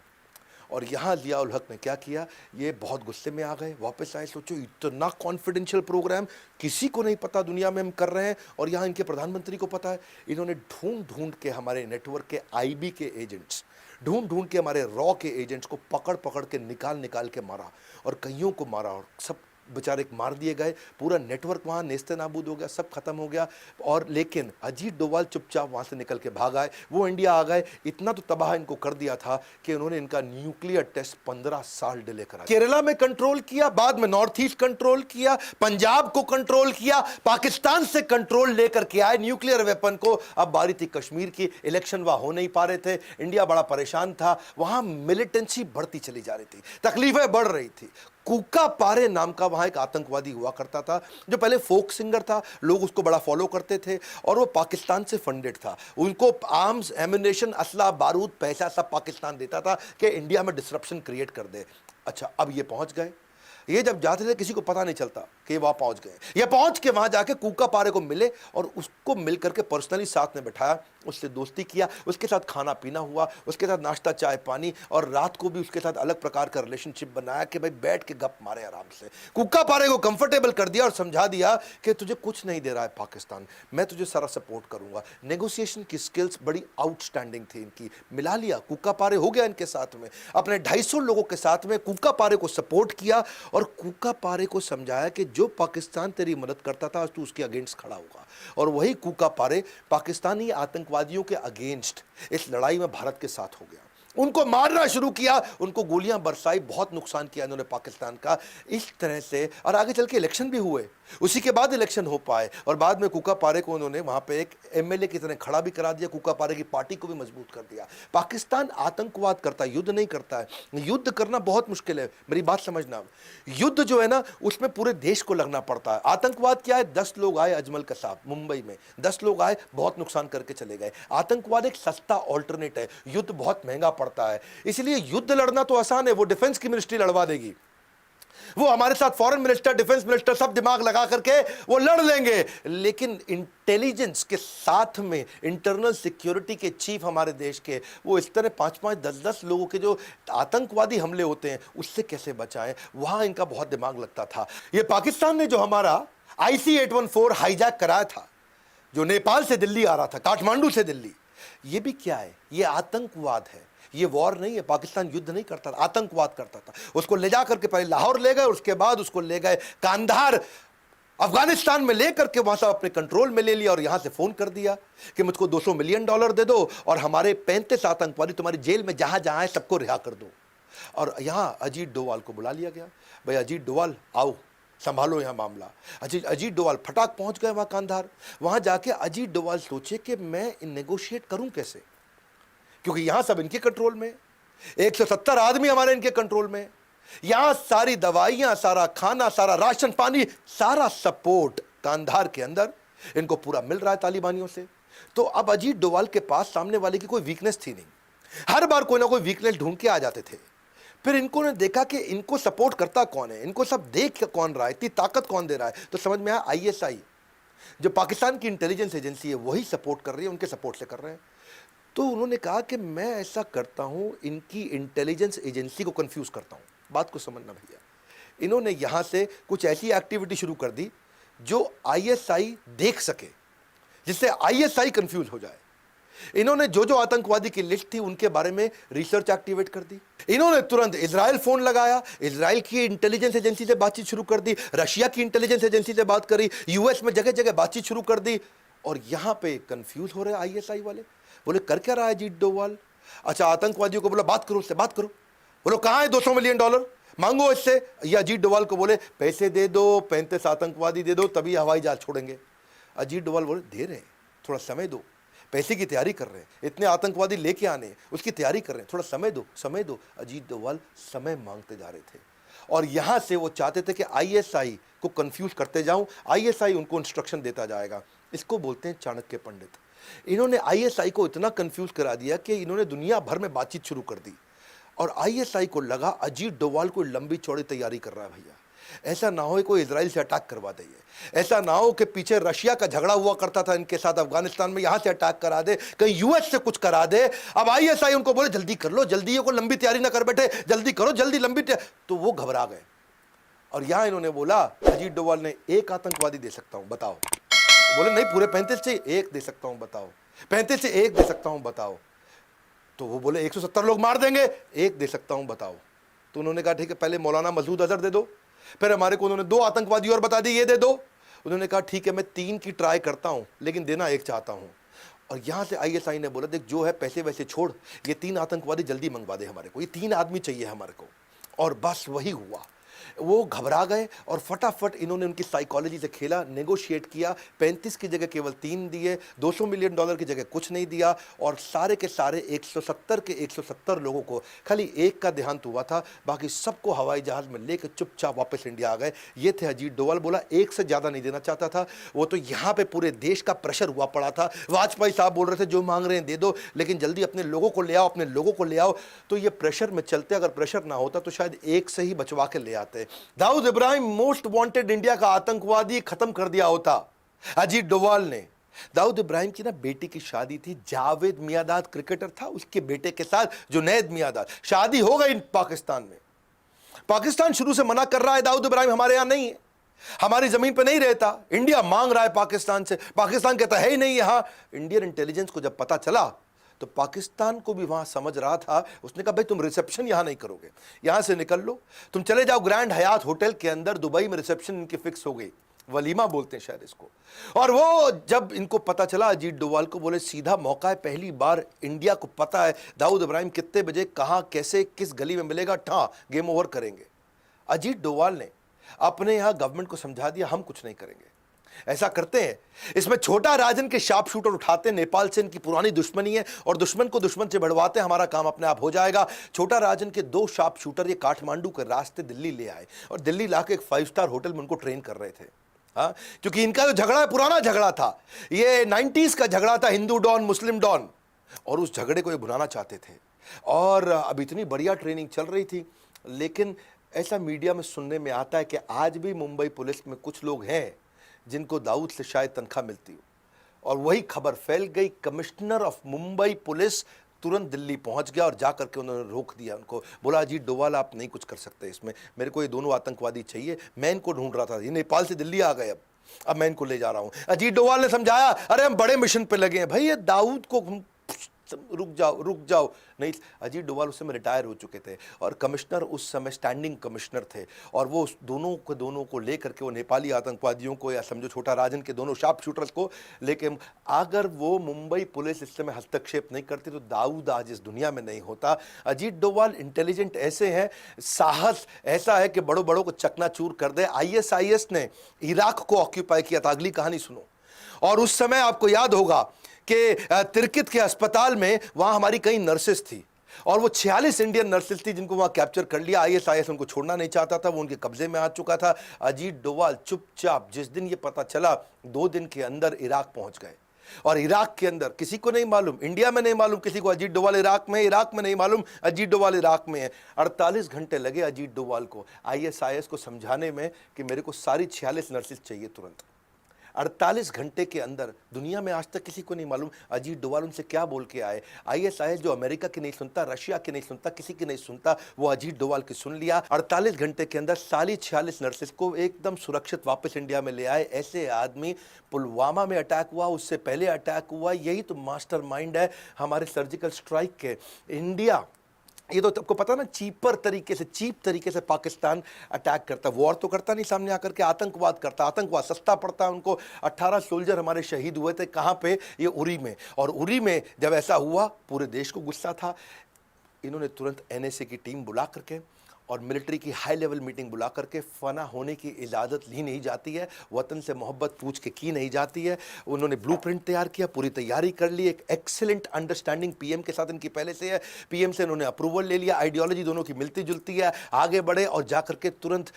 और यहाँ जिया उल हक ने क्या किया, ये बहुत गुस्से में आ गए, वापस आए। सोचो इतना कॉन्फिडेंशियल प्रोग्राम किसी को नहीं पता दुनिया में हम कर रहे हैं, और यहाँ इनके प्रधानमंत्री को पता है। इन्होंने ढूंढ ढूंढ के हमारे नेटवर्क के आईबी के एजेंट्स, ढूंढ ढूंढ के हमारे रॉ के एजेंट्स को पकड़ पकड़ के निकाल निकाल के मारा, और कईयों को मारा, और सब बेचारे मार दिए गए। पूरा नेटवर्क वहाँ नेस्ते नाबूद हो गया, सब खत्म हो गया। और लेकिन अजीत डोभाल चुपचाप वहाँ से निकल के भाग आए, वो इंडिया आ गए। इतना तो तबाह इनको कर दिया था कि उन्होंने इनका न्यूक्लियर टेस्ट 15 साल डिले करा। केरला में कंट्रोल किया, बाद में नॉर्थ ईस्ट कंट्रोल किया, पंजाब को कंट्रोल किया, पाकिस्तान से कंट्रोल लेकर के आए न्यूक्लियर वेपन को। अब बारी थी कश्मीर की, इलेक्शन वहाँ हो नहीं पा रहे थे, इंडिया बड़ा परेशान था, वहाँ मिलिटेंसी बढ़ती चली जा रही थी, तकलीफें बढ़ रही थी। कूका पारे नाम का वहाँ एक आतंकवादी हुआ करता था, जो पहले फोक सिंगर था, लोग उसको बड़ा फॉलो करते थे, और वो पाकिस्तान से फंडेड था। उनको आर्म्स, एम्युनिशन, असला, बारूद, पैसा सब पाकिस्तान देता था कि इंडिया में डिसरप्शन क्रिएट कर दे। अच्छा, अब ये पहुँच गए। ये जब जाते थे किसी को पता नहीं चलता कि वहाँ पहुँच गए। ये पहुँच के वहाँ जाके कूका पारे को मिले, और उसको मिल करके पर्सनली साथ में बैठाया, उससे दोस्ती किया, उसके साथ खाना पीना हुआ, उसके साथ नाश्ता चाय पानी, और रात को भी उसके साथ अलग प्रकार का रिलेशनशिप बनाया कि भाई बैठ के गप मारे आराम से। कूका पारे को कंफर्टेबल कर दिया और समझा दिया कि तुझे कुछ नहीं दे रहा है पाकिस्तान, मैं तुझे सारा सपोर्ट करूंगा। नेगोशिएशन की स्किल्स बड़ी आउटस्टैंडिंग थी इनकी, मिला लिया, कूका पारे हो गया इनके साथ में, अपने 250 लोगों के साथ में कूका पारे को सपोर्ट किया, और कूका पारे को समझाया कि जो पाकिस्तान तेरी मदद करता था आज तू उसके अगेंस्ट खड़ा होगा। और वही कूका पारे पाकिस्तानी आतंकवादियों के अगेंस्ट इस लड़ाई में भारत के साथ हो गया, उनको मारना शुरू किया, उनको गोलियां बरसाई, बहुत नुकसान किया इन्होंने पाकिस्तान का। इस तरह से और आगे चल के इलेक्शन भी हुए, उसी के बाद इलेक्शन हो पाए, और बाद में कूका पारे को उन्होंने वहां पे एक एमएलए की तरह खड़ा भी करा दिया, कूका पारे की पार्टी को भी मजबूत कर दिया। पाकिस्तान आतंकवाद करता है, युद्ध नहीं करता है। युद्ध करना बहुत मुश्किल है, मेरी बात समझना। युद्ध जो है ना, उसमें पूरे देश को लगना पड़ता है। आतंकवाद क्या है, 10 लोग आए अजमल कसाब मुंबई में, 10 लोग आए, बहुत नुकसान करके चले गए। आतंकवाद एक सस्ता ऑल्टरनेट है, युद्ध बहुत महंगा पड़ता है। इसलिए युद्ध लड़ना तो आसान है, वो डिफेंस की मिनिस्ट्री लड़वा देगी, वो हमारे साथ फॉरेन मिनिस्टर, डिफेंस मिनिस्टर सब दिमाग लगा करके वो लड़ लेंगे। लेकिन इंटेलिजेंस के साथ में इंटरनल सिक्योरिटी के चीफ हमारे देश के, वो इस तरह 5-5, 10-10 लोगों के जो आतंकवादी हमले होते हैं उससे कैसे बचाएं, वहां इनका बहुत दिमाग लगता था। ये पाकिस्तान ने जो हमारा IC-814 हाईजैक कराया था, जो नेपाल से दिल्ली आ रहा था, काठमांडू से दिल्ली, ये भी क्या है, ये आतंकवाद है। ये वॉर नहीं है, पाकिस्तान युद्ध नहीं करता था, आतंकवाद करता था। उसको ले जाकर के पहले लाहौर ले गए, उसके बाद उसको ले गए कांधार अफगानिस्तान में, लेकर के वहां से अपने कंट्रोल में ले लिया, और यहां से फोन कर दिया कि मुझको $200 मिलियन दे दो, और हमारे 35 आतंकवादी तुम्हारी जेल में जहां जहां है सबको रिहा कर दो। और यहां अजीत डोभाल को बुला लिया गया, भाई अजीत डोभाल आओ, संभालो यहां मामला। अजीत डोभाल फटाक पहुंच गए वहां कांधार। वहां जाके अजीत डोभाल सोचे कि मैं नेगोशिएट करूं कैसे, क्योंकि यहां सब इनके कंट्रोल में, 170 आदमी हमारे इनके कंट्रोल में, यहां सारी दवाइयां, सारा खाना, सारा राशन पानी, सारा सपोर्ट कांधार के अंदर इनको पूरा मिल रहा है तालिबानियों से। तो अब अजीत डोभाल के पास सामने वाले की कोई वीकनेस थी नहीं, हर बार कोई ना कोई वीकनेस ढूंढ के आ जाते थे। फिर इनको ने देखा कि इनको सपोर्ट करता कौन है, इनको सब देख कौन रहा है, इतनी ताकत कौन दे रहा है, तो समझ में आया ISI जो पाकिस्तान की इंटेलिजेंस एजेंसी है वही सपोर्ट कर रही है, उनके सपोर्ट से कर रहे हैं। तो उन्होंने कहा कि मैं ऐसा करता हूं, इनकी इंटेलिजेंस एजेंसी को कंफ्यूज करता हूं। बात को समझना भैया, इन्होंने यहां से कुछ ऐसी एक्टिविटी शुरू कर दी जो ISI देख सके, जिससे ISI कंफ्यूज हो जाए। इन्होंने जो जो आतंकवादी की लिस्ट थी उनके बारे में रिसर्च एक्टिवेट कर दी। इन्होंने तुरंत इजराइल फोन लगाया, इजराइल की इंटेलिजेंस एजेंसी से बातचीत शुरू कर दी, रशिया की इंटेलिजेंस एजेंसी से बात करी, US में जगह जगह बातचीत शुरू कर दी। और यहां पे कंफ्यूज हो रहे ISI वाले, बोले कर क्या रहा है अजीत डोभाल। अच्छा, आतंकवादियों को बोला बात करो, उससे बात करो, बोलो कहां है $200 मिलियन मांगो इससे। या अजीत डोभाल को बोले पैसे दे दो, 35 आतंकवादी दे दो, तभी हवाई जहाज छोड़ेंगे। अजीत डोभाल बोले दे रहे हैं, थोड़ा समय दो, पैसे की तैयारी कर रहे हैं, इतने आतंकवादी लेके आने, उसकी तैयारी कर रहे हैं, थोड़ा समय दो, समय दो। अजीत डोभाल समय मांगते जा रहे थे। और यहां से वो चाहते थे कि आईएसआई को कंफ्यूज करते जाऊं, आईएसआई उनको इंस्ट्रक्शन देता जाएगा। इसको बोलते हैं चाणक्य पंडित। इन्होंने आईएसआई को इतना कंफ्यूज करा दिया कि इन्होंने दुनिया भर में बातचीत शुरू कर दी और आईएसआई को लगा अजीत डोवाल कोई लंबी चौड़ी तैयारी कर रहा है भैया, ऐसा ना हो कोई इजराइल से अटैक करवा दे, ऐसा ना हो कि पीछे रशिया का झगड़ा हुआ करता था इनके साथ अफगानिस्तान में, यहां से अटैक करा दे, कहीं यूएस से कुछ करा दे। अब आईएसआई उनको बोले जल्दी कर लो, जल्दी, ये को लंबी तैयारी ना कर बैठे, जल्दी करो, जल्दी लंबी तैयारी, तो वो घबरा गए। और यहां इन्होंने बोला अजीत डोवाल ने, एक आतंकवादी दे सकता हूं, बताओ। बोले नहीं, पूरे 35 से एक दे सकता हूं, बताओ। 35 से एक दे सकता हूं, बताओ। तो वो बोले 170 लोग मार देंगे, एक दे सकता हूं, बताओ। तो उन्होंने कहा ठीक है, पहले मौलाना मसूद अजहर दे दो, फिर हमारे को उन्होंने 2 आतंकवादी और बता दिए, ये दे दो। उन्होंने कहा ठीक है, मैं 3 की ट्राई करता हूं, लेकिन देना 1 चाहता हूं। और यहां से आईएसआई ने बोला देख, जो है पैसे वैसे छोड़, ये 3 आतंकवादी जल्दी मंगवा दे हमारे को, ये 3 आदमी चाहिए हमारे को। और बस वही हुआ, वो घबरा गए और फटाफट इन्होंने उनकी साइकोलॉजी से खेला, नेगोशिएट किया। 35 की जगह केवल 3 दिए, $200 मिलियन की जगह कुछ नहीं दिया, और सारे के सारे 170 के 170 लोगों को, खाली एक का देहांत हुआ था, बाकी सबको हवाई जहाज में लेकर चुपचाप वापस इंडिया आ गए। ये थे अजीत डोवाल। बोला 1 से ज़्यादा नहीं देना चाहता था वो, तो यहाँ पे पूरे देश का प्रेशर हुआ पड़ा था। वाजपेयी साहब बोल रहे थे जो मांग रहे हैं दे दो, लेकिन जल्दी अपने लोगों को ले आओ, अपने लोगों को ले आओ। तो ये प्रेशर में चलते, अगर प्रेशर ना होता तो शायद 1 से ही बचवा के ले आते। Dawood Ibrahim most wanted India का आतंकवादी खत्म कर दिया होता अजीत डोवाल ने। दाऊद इब्राहिम की ना बेटी की शादी थी, जावेद मियादाद क्रिकेटर था, उसके बेटे के साथ जुनैद मियादाद, शादी हो गई पाकिस्तान में। पाकिस्तान शुरू से मना कर रहा है दाऊद इब्राहिम हमारे यहां नहीं है, हमारी जमीन पे नहीं रहता, इंडिया मांग रहा है पाकिस्तान से, पाकिस्तान कहता है ही नहीं यहां। इंडियन इंटेलिजेंस को जब पता चला तो पाकिस्तान को भी वहां समझ रहा था, उसने कहा भाई तुम रिसेप्शन यहां नहीं करोगे, यहां से निकल लो, तुम चले जाओ ग्रैंड हयात होटल के अंदर, दुबई में रिसेप्शन इनकी फिक्स हो गई, वलीमा बोलते हैं शायद इसको। और वो जब इनको पता चला अजीत डोवाल को, बोले सीधा मौका है, पहली बार इंडिया को पता है दाऊद इब्राहिम कितने बजे, कहां, कैसे, किस गली में मिलेगा, ठा गेम ओवर करेंगे। अजीत डोवाल ने अपने यहां गवर्नमेंट को समझा दिया हम कुछ नहीं करेंगे, ऐसा करते हैं, इसमें छोटा राजन के शार्प शूटर उठाते हैं, नेपाल से इनकी पुरानी दुश्मनी है और दुश्मन को दुश्मन से बढ़वाते हैं, हमारा काम अपने आप हो जाएगा। छोटा राजन के 2 शार्प शूटर ये काठमांडू के रास्ते दिल्ली ले आए और दिल्ली लाके एक 5 स्टार होटल में उनको ट्रेन कर रहे थे। हाँ, क्योंकि इनका जो झगड़ा पुराना झगड़ा था, ये 90s का झगड़ा था, हिंदू डॉन मुस्लिम डॉन, और उस झगड़े को ये भुनाना चाहते थे। और अब इतनी बढ़िया ट्रेनिंग चल रही थी, लेकिन ऐसा मीडिया में सुनने में आता है कि आज भी मुंबई पुलिस में कुछ लोग हैं जिनको दाऊद से शायद तनख्वाह मिलती हो। और वही खबर फैल गई, कमिश्नर ऑफ मुंबई पुलिस तुरंत दिल्ली पहुंच गया और जाकर के उन्होंने रोक दिया उनको, बोला अजीत डोवाल आप नहीं कुछ कर सकते इसमें, मेरे को ये दोनों आतंकवादी चाहिए, मैं इनको ढूंढ रहा था, ये नेपाल से दिल्ली आ गए, अब मैं इनको ले जा रहा हूं। अजीत डोवाल ने समझाया अरे हम बड़े मिशन पे लगे हैं भाई, ये दाऊद को रुक जाओ नहीं। अजीत डोवाल उस समय रिटायर हो चुके थे और कमिश्नर उस समय स्टैंडिंग कमिश्नर थे, और वो उस दोनों को लेकर के वो नेपाली आतंकवादियों को, या समझो छोटा राजन के दोनों शार्प शूटर्स को लेके, अगर वो मुंबई पुलिस इस समय हस्तक्षेप नहीं करती तो दाऊद आज इस दुनिया में नहीं होता। अजीत डोवाल इंटेलिजेंट ऐसे हैं, साहस ऐसा है कि बड़ों बड़ों को चकनाचूर कर दे। ISIS ने इराक को ऑक्यूपाई किया था, अगली कहानी सुनो। और उस समय आपको याद होगा कि तिरकित के अस्पताल में वहां हमारी कई नर्सेस थी, और वो 46 इंडियन नर्सेस थी जिनको वहां कैप्चर कर लिया। ISIS उनको छोड़ना नहीं चाहता था, वो उनके कब्जे में आ चुका था। अजीत डोवाल चुपचाप, जिस दिन ये पता चला 2 दिन के अंदर इराक पहुंच गए, और इराक के अंदर किसी को नहीं मालूम, इंडिया में नहीं मालूम किसी को अजीत डोवाल इराक में, इराक में नहीं मालूम अजीत डोवाल इराक में है। 48 घंटे लगे अजीत डोवाल को ISIS को समझाने में कि मेरे को सारी 46 नर्सेस चाहिए तुरंत। 48 घंटे के अंदर, दुनिया में आज तक किसी को नहीं मालूम अजीत डोवाल उनसे क्या बोल के आए। ISIS जो अमेरिका की नहीं सुनता, रशिया की नहीं सुनता, किसी की नहीं सुनता, वो अजीत डोवाल की सुन लिया। 48 घंटे के अंदर सारी 46 नर्सेस को एकदम सुरक्षित वापस इंडिया में ले आए। ऐसे आदमी, पुलवामा में अटैक हुआ, उससे पहले अटैक हुआ, यही तो मास्टरमाइंड है हमारे सर्जिकल स्ट्राइक के। इंडिया, ये तो आपको पता ना, चीप तरीके से पाकिस्तान अटैक करता, वॉर तो करता नहीं सामने आकर के, आतंकवाद करता, आतंकवाद सस्ता पड़ता है उनको। 18 सोल्जर हमारे शहीद हुए थे, कहाँ पे, ये उरी में। और उरी में जब ऐसा हुआ पूरे देश को गुस्सा था, इन्होंने तुरंत NSA की टीम बुला करके और मिलिट्री की हाई लेवल मीटिंग बुला करके फना होने की इजाज़त ली नहीं जाती है, वतन से मोहब्बत पूछ के की नहीं जाती है। उन्होंने ब्लूप्रिंट तैयार किया, पूरी तैयारी कर ली, एक एक्सीलेंट अंडरस्टैंडिंग पीएम के साथ इनकी पहले से है, पीएम से इन्होंने अप्रूवल ले लिया, आइडियोलॉजी दोनों की मिलती जुलती है, आगे बढ़े और जा करके तुरंत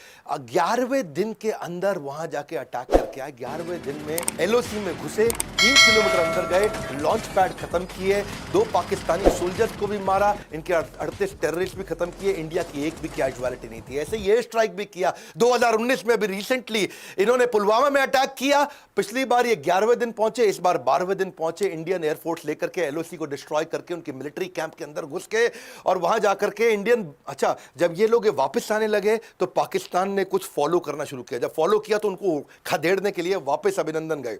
11वें दिन के अंदर वहां जाके अटैक करके आए। 11वें दिन में एलओसी में घुसे, 3 किलोमीटर अंदर गए, लॉन्च पैड खत्म किए, 2 पाकिस्तानी सोल्जर्स को भी मारा, इनके 38 टेररिस्ट भी खत्म किए, इंडिया की एक भी कैजुअलिटी नहीं थी। ऐसे ये स्ट्राइक भी किया 2019 में, अभी रिसेंटली इन्होंने पुलवामा में अटैक किया। पिछली बार ये 11वें दिन पहुंचे, इस बार 12वें दिन पहुंचे, इंडियन एयरफोर्स लेकर के एलओसी को डिस्ट्रॉय करके उनके मिलिट्री कैंप के अंदर घुस के और वहां जाकर के इंडियन, अच्छा जब ये लोग वापस आने लगे तो पाकिस्तान ने कुछ फॉलो करना शुरू किया। जब फॉलो किया तो उनको खदेड़ने के लिए वापस अभिनंदन गए,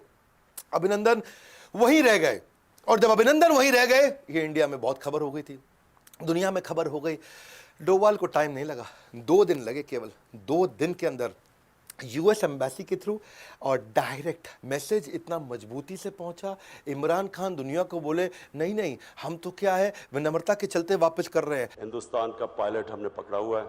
अभिनंदन वहीं रह गए। और जब अभिनंदन वहीं रह गए, ये इंडिया में बहुत खबर हो गई थी, दुनिया में खबर हो गई। डोवाल को टाइम नहीं लगा, 2 दिन लगे, केवल 2 दिन के अंदर यूएस एम्बेसी के थ्रू और डायरेक्ट मैसेज इतना मजबूती से पहुंचा। इमरान खान दुनिया को बोले नहीं नहीं, हम तो क्या है विनम्रता के चलते वापस कर रहे हैं। हिंदुस्तान का पायलट हमने पकड़ा हुआ है,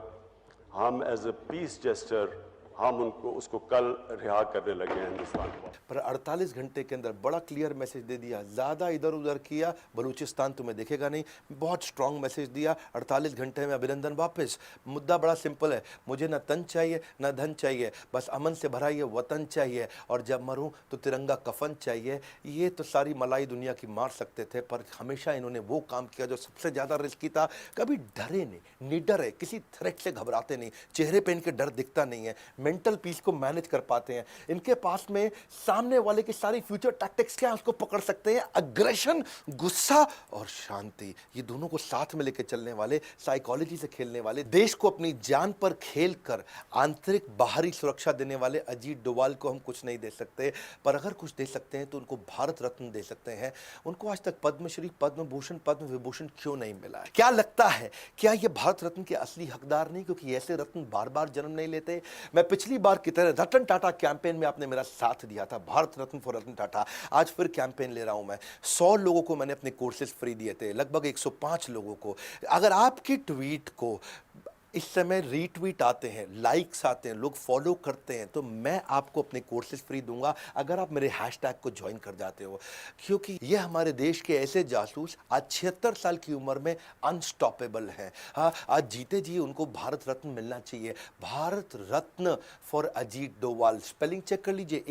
हम एज ए पीस जेस्टर हम उसको कल रिहा करने लगे हैं हिंदुस्तान को। पर 48 घंटे के अंदर बड़ा क्लियर मैसेज दे दिया, ज़्यादा इधर उधर किया, बलूचिस्तान तुम्हें देखेगा नहीं, बहुत स्ट्रांग मैसेज दिया। 48 घंटे में अभिनंदन वापस। मुद्दा बड़ा सिंपल है, मुझे ना तन चाहिए ना धन चाहिए, बस अमन से भरा ये वतन चाहिए, और जब मरूं तो तिरंगा कफन चाहिए। ये तो सारी मलाई दुनिया की मार सकते थे, पर हमेशा इन्होंने वो काम किया जो सबसे ज़्यादा रिस्की था। कभी डरे नहीं, निडर है, किसी थ्रेट से घबराते नहीं, चेहरे पे इनके डर दिखता नहीं है, मेंटल पीस को मैनेज कर पाते हैं। इनके पास में सामने वाले की सारी फ्यूचर टैक्टिक्स क्या है उसको पकड़ सकते हैं, अग्रेशन, गुस्सा और शांति, ये दोनों को साथ में लेकर चलने वाले, साइकोलॉजी से खेलने वाले, देश को अपनी जान पर खेलकर आंतरिक बाहरी सुरक्षा देने वाले अजीत डोवाल को हम कुछ नहीं दे सकते, पर अगर कुछ दे सकते हैं तो उनको भारत रत्न दे सकते हैं। उनको आज तक पद्मश्री, पद्म भूषण, पद्म विभूषण क्यों नहीं मिला है? क्या लगता है, क्या ये भारत रत्न के असली हकदार नहीं, क्योंकि ऐसे रत्न बार बार जन्म नहीं लेते? मैं पिछली बार की तरह रतन टाटा कैंपेन में आपने मेरा साथ दिया था, भारत रत्न फॉर रतन टाटा, आज फिर कैंपेन ले रहा हूं मैं। 100 लोगों को मैंने अपने कोर्सेज फ्री दिए थे, लगभग 105 लोगों को। अगर आपकी ट्वीट को इस समय रीट्वीट आते हैं, लाइक्स आते हैं, लोग फॉलो करते हैं, तो मैं आपको अपने कोर्सेज फ्री दूंगा अगर आप मेरे हैशटैग को ज्वाइन कर जाते हो। क्योंकि ये हमारे देश के ऐसे जासूस आज 76 साल की उम्र में अनस्टॉपेबल हैं। हाँ, आज जीते जी उनको भारत रत्न मिलना चाहिए। Bharat Ratna for Ajit Doval, spelling check कर लीजिए,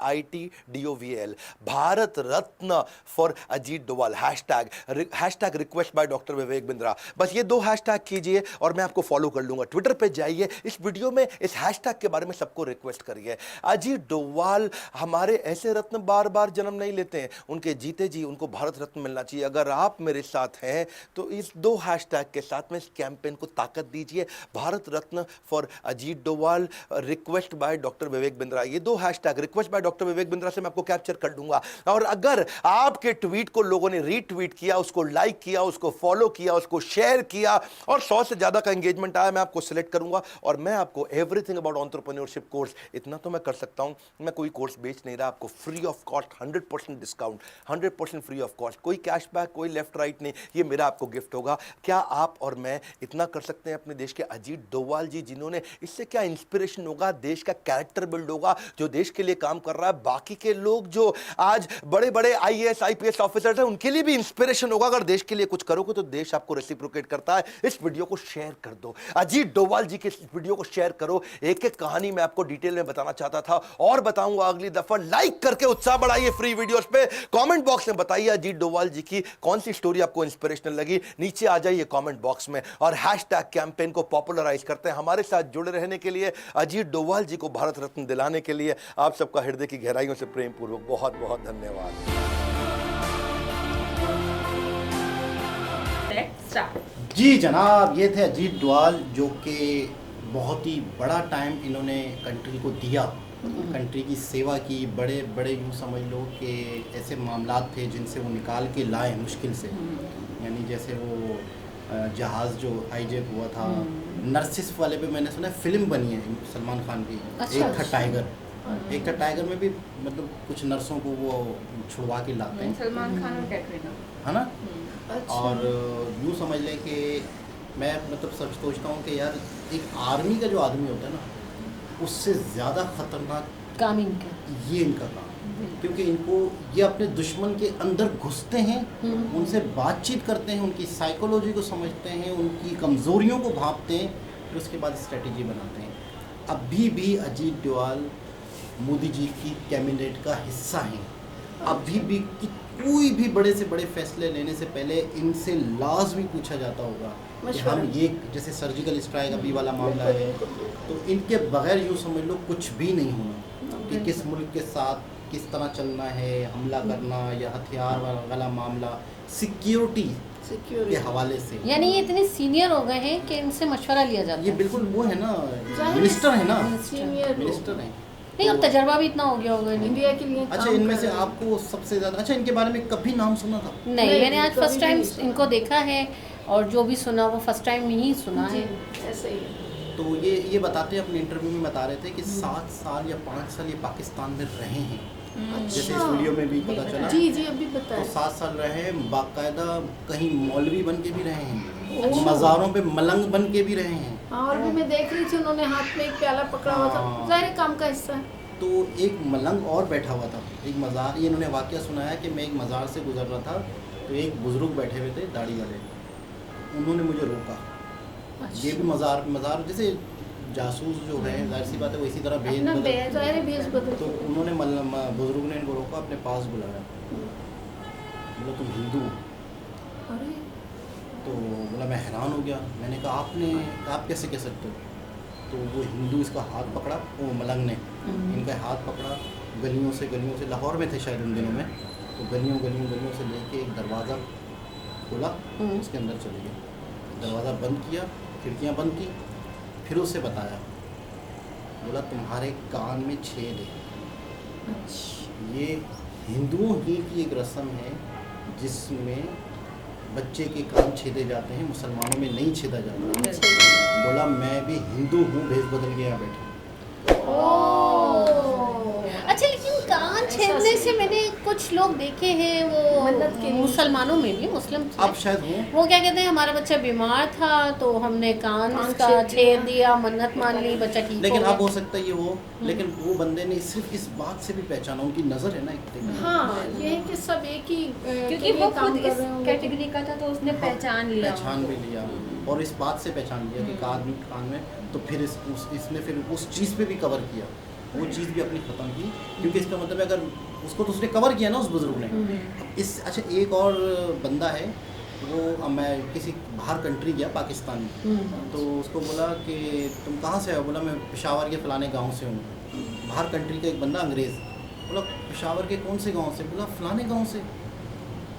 AJITDOVAL, Bharat Ratna for Ajit Doval, hashtag request by doctor Vivek Bindra. बस ये 2 हैशटैग कीजिए और मैं आपको फॉलो कर लूंगा। ट्विटर पे जाइए, इस वीडियो में इस हैशटैग के बारे में सबको रिक्वेस्ट करिए। अजीत डोवाल हमारे ऐसे रत्न बार बार जन्म नहीं लेते हैं, उनके जीते जी उनको भारत रत्न मिलना चाहिए। अगर आप मेरे साथ हैं तो इस 2 हैशटैग के साथ में इस कैंपेन को ताकत दीजिए, Bharat Ratna for Ajit Doval, request by doctor Vivek Bindra. ये 2 hashtag request by doctor Vivek Bindra से मैं आपको कैप्चर कर दूंगा। और अगर आपके ट्वीट को लोगों ने रीट्वीट किया, उसको लाइक किया, उसको फॉलो किया, उसको शेयर किया और 100 से ज्यादा का एंगेजमेंट आया, मैं आपको सिलेक्ट करूंगा और मैं आपको एवरीथिंग अबाउट एंटरप्रेन्योरशिप कोर्स, इतना तो मैं कर सकता हूं, मैं कोई कोर्स बेच नहीं रहा, आपको free of cost 100% discount, 100% free of cost, कोई कैशबैक, कोई लेफ्ट राइट नहीं, ये मेरा आपको गिफ्ट होगा। क्या आप और मैं इतना कर सकते हैं अपने देश के अजीत डोवाल जी, जिन्होंने, इससे क्या इंस्पिरेशन होगा, देश का कैरेक्टर बिल्ड होगा, जो देश के लिए काम कर रहा है। बाकी के लोग जो आज बड़े बड़े IAS IPS ऑफिसर्स हैं, उनके लिए भी इंस्पिरेशन होगा। अगर देश के लिए कुछ करोगे तो देश आपको रेसिप्रोकेट करता है। इस वीडियो को शेयर कर दो, अजीत डोवाल जी के वीडियो को शेयर करो। एक एक कहानी मैं आपको डिटेल में बताना चाहता था और बताऊंगा अगली दफा। लाइक करके उत्साह बढ़ाइए फ्री वीडियोस पे। कमेंट बॉक्स में बताइए अजीत डोवाल जी की कौन सी स्टोरी आपको इंस्पिरेशनल लगी, नीचे आ जाइए कमेंट बॉक्स में और हैशटैग कैंपेन को पॉपुलराइज करते हैं। हमारे साथ जुड़े रहने के लिए, अजीत डोवाल जी को भारत रत्न दिलाने के लिए आप सबका हृदय की गहराइयों से प्रेम पूर्वक बहुत बहुत धन्यवाद। जी जनाब, ये थे अजीत डोवाल, जो कि बहुत ही बड़ा टाइम इन्होंने कंट्री को दिया, कंट्री की सेवा की। बड़े बड़े यूँ समझ लो कि ऐसे मामलात थे जिनसे वो निकाल के लाए मुश्किल से, यानी जैसे वो जहाज़ जो हाईजैक हुआ था, नर्सिस वाले पे मैंने सुना फिल्म बनी है सलमान खान की। अच्छा, एक था टाइगर, एक था टाइगर में भी मतलब कुछ नर्सों को वो छुड़वा के लाते हैं, सलमान खान और कैटरीना, है ना। अच्छा। और यूँ समझ लें कि मैं मतलब सब सोचता हूँ कि यार एक आर्मी का जो आदमी होता है ना, उससे ज़्यादा खतरनाक काम इनका। ये इनका काम, क्योंकि इनको ये अपने दुश्मन के अंदर घुसते हैं, उनसे बातचीत करते हैं, उनकी साइकोलॉजी को समझते हैं, उनकी कमज़ोरियों को भांपते हैं, फिर उसके बाद स्ट्रेटजी बनाते हैं। अभी भी अजीत डोवाल मोदी जी की कैबिनेट का हिस्सा हैं। अभी भी कोई भी बड़े से बड़े फैसले लेने से पहले इनसे लाजमी पूछा जाता होगा कि हम ये, जैसे सर्जिकल स्ट्राइक अभी वाला मामला है, तो इनके बगैर यूँ समझ लो कुछ भी नहीं होना कि किस मुल्क के साथ किस तरह चलना है, हमला करना या हथियार वाला मामला, सिक्योरिटी के हवाले से। यानी ये इतने सीनियर हो गए हैं कि इनसे मशवरा लिया जाता ये है। बिल्कुल वो है ना, मिनिस्टर है ना, सीनियर मिनिस्टर हैं। नहीं, अब तजर्बा भी इतना हो गया होगा इन्हें। इंडिया के लिए अच्छा, काम इनमें कर से रहे हैं। आपको सबसे ज़्यादा, अच्छा इनके बारे में कभी नाम सुना था? नहीं, मैंने आज कभी फर्स्ट भी टाइम नहीं सुना। इनको देखा है, और जो भी सुना वो फर्स्ट टाइम ही सुना जी, है। ऐसे ही है। तो ये बताते हैं, अपने इंटरव्यू में बता रहे थे कि 7 साल या 5 साल ये पाकिस्तान में रहे हैं, जैसे इस वीडियो में भी पता चला। जी जी, अभी तो बताएं। 7 साल रहे हैं, बाकायदा कहीं मौलवी बन के भी रहे हैं, अच्छा। मज़ारों पे मलंग बन के भी रहे हैं। हाँ, और भी मैं देख रही थी, उन्होंने हाथ में एक प्याला पकड़ा हुआ था, हाँ। ज़ाहिर काम का हिस्सा है। तो एक मलंग और बैठा हुआ था, एक मज़ार, ये इन्होंने वाक़या सुनाया कि मैं एक मज़ार से गुजर रहा था, तो एक बुज़ुर्ग बैठे हुए थे दाढ़ी वाले, उन्होंने मुझे रोका। ये भी मज़ार जैसे जासूस जो है, जाहिर सी बात है वो इसी तरह भेज अपना बदल, भेज- ज़ाहिर भेज बदल। तो उन्होंने बुज़ुर्ग ने इनको रोका, अपने पास बुलाया, बोला तुम हिंदू हो? अरे तो बोला मैं हैरान हो गया। मैंने कहा आप कैसे कह सकते हो? तो वो हिंदू इसका हाथ पकड़ा, वो मलंग ने इनका हाथ पकड़ा, गलियों से लाहौर में थे शायद उन दिनों में, तो गलियों से लेके एक दरवाज़ा खोला, उसके अंदर चले गए, दरवाज़ा बंद किया, खिड़कियाँ बंद की, फिर उसे बताया, बोला तुम्हारे कान में छेद है। ये हिंदुओं ही की एक रस्म है जिसमें बच्चे के कान छेदे जाते हैं, मुसलमानों में नहीं छेदा जाता। बोला मैं भी हिंदू हूँ, भेष बदल के यहाँ बैठे। अच्छा, लेकिन कान छेदने से मैंने कुछ लोग देखे हैं, वो मन्नत के लिए। मुसलमानों में भी, मुस्लिम अब शायद हूँ, वो क्या कहते हैं, हमारा बच्चा बीमार था तो हमने कान कान इसका छेद छेद दिया, मन्नत मान ली, बच्चा ठीक लेकिन हो अब गया। हो सकता है ये हो, लेकिन वो बंदे ने सिर्फ इस बात से भी पहचाना, उनकी नज़र है ना एक तरीके से। हाँ, ये है कि सब एक ही क्योंकि वो खुद इस कैटेगरी का था, तो उसने पहचान लिया। पहचान भी लिया, और इस बात से पहचान लिया कि कान में, तो फिर इसने फिर उस चीज़ पे भी कवर किया, वो चीज़ भी अपनी ख़त्म की, क्योंकि इसका मतलब है अगर उसको तो उसने कवर किया ना उस बुज़ुर्ग ने। अच्छा, एक और बंदा है, वो मैं किसी बाहर कंट्री गया, पाकिस्तान में, तो उसको बोला कि तुम कहाँ से हो? बोला मैं पेशावर के फ़लाने गांव से हूँ। बाहर कंट्री का एक बंदा अंग्रेज़, बोला पेशावर के कौन से गांव से? बोला फ़लाने गांव से।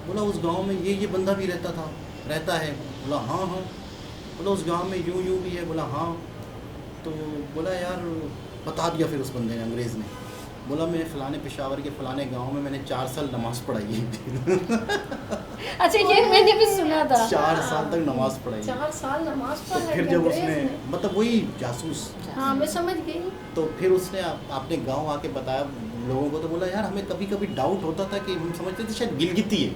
बोला उस गांव में ये बंदा भी रहता है? बोला हाँ। बोला उस गांव में यूँ भी है? बोला हाँ। तो बोला यार, बता दिया फिर उस बंदे ने, अंग्रेज़ ने, बोला मैं फ़लाने पेशावर के फ़लाने गांव में मैंने 4 साल नमाज़ पढ़ाई है। अच्छा, ये मैंने भी सुना था। 4 साल तक नमाज़ पढ़ाई है। 4 साल नमाज तो पढ़ फिर जब उसने, मतलब वही जासूस, हाँ, मैं समझ गई। तो फिर उसने अपने गांव आके बताया लोगों को, तो बोला यार हमें कभी कभी डाउट होता था कि हम समझते थे शायद गिलगिती है,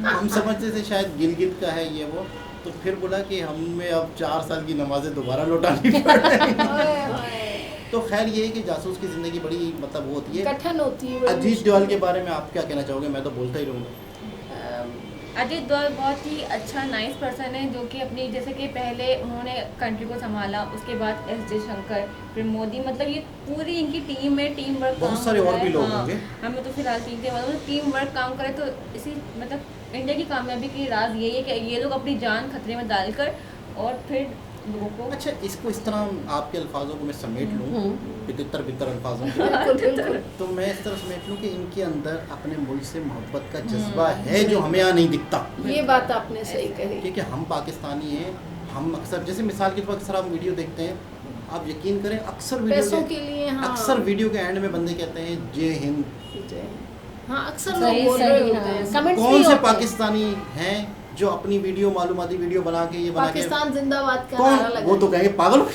हम समझते थे शायद गिलगित का है ये वो, तो फिर बोला कि हमें अब 4 साल की नमाजें दोबारा लौटानी पड़ रही। तो खैर ये है कि जासूस की ज़िंदगी बड़ी मतलब वो होती है, कठिन होती है। बड़ी अजीत डोवाल के बारे में आप क्या कहना चाहोगे? मैं तो बोलता ही रहूँगा। अजीत डोवाल बहुत ही अच्छा नाइस पर्सन है, जो कि अपनी, जैसे कि पहले उन्होंने कंट्री को संभाला, उसके बाद एस जयशंकर, फिर मोदी, मतलब ये पूरी इनकी टीम है, टीम वर्क। बहुत सारे और भी लोग होंगे। हमें तो फिलहाल 3 थे, मतलब टीम वर्क काम करे, तो इसी मतलब इंडिया की कामयाबी की राज यही है कि ये लोग अपनी जान खतरे में डालकर और फिर लोगों को। अच्छा, इसको इस तरह आपके अल्फाजों को मैं समेट लूँ, बितर अल्फाजों को, बिल्कुल। तो मैं इस तरह समेट लूँ कि इनके अंदर अपने मुल्क से मोहब्बत का जज्बा है, जो हमें यहाँ नहीं दिखता। ये बात आपने सही कही। क्योंकि हम पाकिस्तानी हैं, हम अक्सर, जैसे मिसाल के तौर पर अक्सर आप वीडियो देखते हैं, आप यकीन करें अक्सर पैसों के लिए, हाँ, अक्सर वीडियो के एंड में बंदे कहते हैं जय हिंद। हाँ, अक्सर लोग सही बोल रहे सही, होते हाँ। हैं। कमेंट्स भी कौन से होते हैं। पाकिस्तानी हैं जो अपनी वीडियो, मालूमाती वीडियो बना के ये बना के, पाकिस्तान जिंदाबाद का नारा कौन? लगा वो तो कहेंगे पागल हो।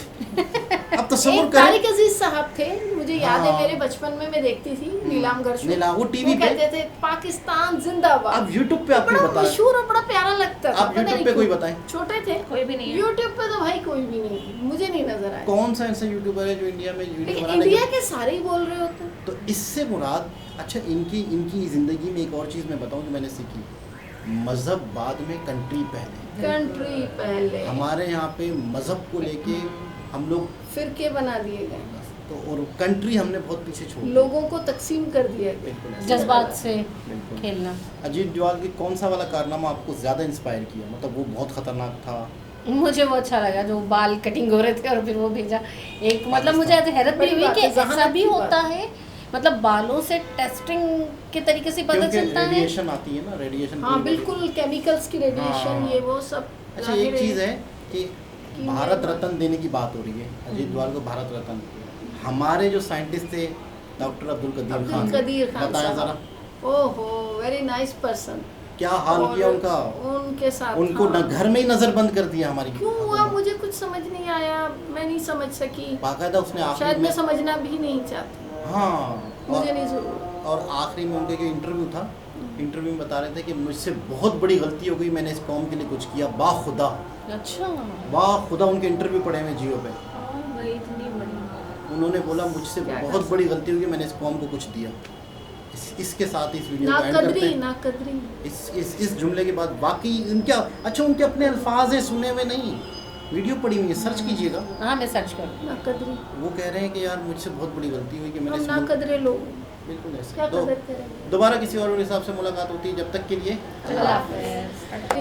अब तस्वीर एक करें। तारिक अजीज साहब थे, मुझे याद है हाँ। मेरे बचपन में मैं देखती थी नीलामगर शो। नीलाम, वो टीवी पे। कहते थे पाकिस्तान जिंदाबाद। अब यूट्यूब पे आपने बड़ा बताया, मशहूर और बड़ा प्यारा लगता था। आप पता यूट्यूब नहीं पे कोई क्यों। बताएं छोटे थे, कोई भी नहीं है। यूट्यूब पे तो भाई कोई भी नहीं, मुझे नहीं नजर आया। कौन सा ऐसा यूट्यूबर है जो इंडिया में वीडियो लेकिन बनाने इंडिया के के सारे ही बोल रहे होते। तो इससे मुराद, अच्छा इनकी ज़िंदगी में एक और चीज़ मैं बताऊं जो मैंने सीखी, मज़हब बाद में, कंट्री पहले। कंट्री पहले, हमारे यहाँ पे मज़हब को लेके हम लोग फिरके बना दिए गए, तो, और कंट्री हमने बहुत पीछे छोड़ दी। लोगों को तकसीम कर दिया गया। बिल्कुल ऐसा। जज्बात से बिल्कुल। खेलना। अजीत डोभाल की कौन सा वाला कारनामा आपको ज़्यादा इंस्पायर किया, मतलब वो बहुत ख़तरनाक था? मुझे वो अच्छा लगा जो बाल कटिंग हो रहे थे और फिर वो भेजा एक, मतलब मुझे आज हैरत भी बड़ी हुई बात कि है, जहां ऐसा भी की बात होता है, मतलब बालों से टेस्टिंग के तरीके से पता क्योंकि चलता है। रेडिएशन आती है ना, रेडिएशन। हाँ बिल्कुल, केमिकल्स की रेडिएशन, हाँ। ये वो सब। अच्छा एक चीज़ है कि कि भारत ये- रत्न देने की बात हो रही है, अजीत डोभाल को भारत रत्न। हमारे जो साइंटिस्ट थे डॉक्टर अब्दुल कदीर खान, कदीर खान बताया साहब, ज़रा ओहो वेरी नाइस पर्सन। क्या हाल किया उनका, उनके साथ उनको हाँ। घर में ही नज़र बंद कर दिया हमारी। क्यों हुआ मुझे कुछ समझ नहीं आया, मैं नहीं समझ सकी। बाकायदा उसने शायद आखिरी मैं में, समझना भी नहीं चाहती, हाँ, मुझे नहीं जरूरत। और आखिरी में उनके जो इंटरव्यू था, इंटरव्यू में बता रहे थे कि मुझसे बहुत बड़ी गलती हो गई, मैंने इस कौम के लिए कुछ किया, बाखुदा अच्छा, बाखुदा। उनके इंटरव्यू पड़े हुए जियो पे, वही इतनी बड़ी बात। उन्होंने बोला मुझसे क्या कर बहुत बड़ी गलती हुई, मैंने इस कौम को कुछ दिया। इसके साथ इस वीडियो को एंड करते नाकदरी हैं। नाकदरी। इस जुमले के बाद वाकई इनका, अच्छा उनके अपने अल्फाज हैं, सुने हुए नहीं, वीडियो पड़ी हुई है, सर्च कीजिएगा। हाँ मैं सर्च करूँ। नाकदरी, वो कह रहे हैं कि यार मुझसे बहुत बड़ी गलती हुई कि मैंने हम इस मुल्क- नाकदरे लोग, बिल्कुल ऐसा। क्या तो कदर करेंगे। दोबारा किसी और हिसाब से मुलाकात होती है, जब तक के लिए अल्लाह हाफ़िज़।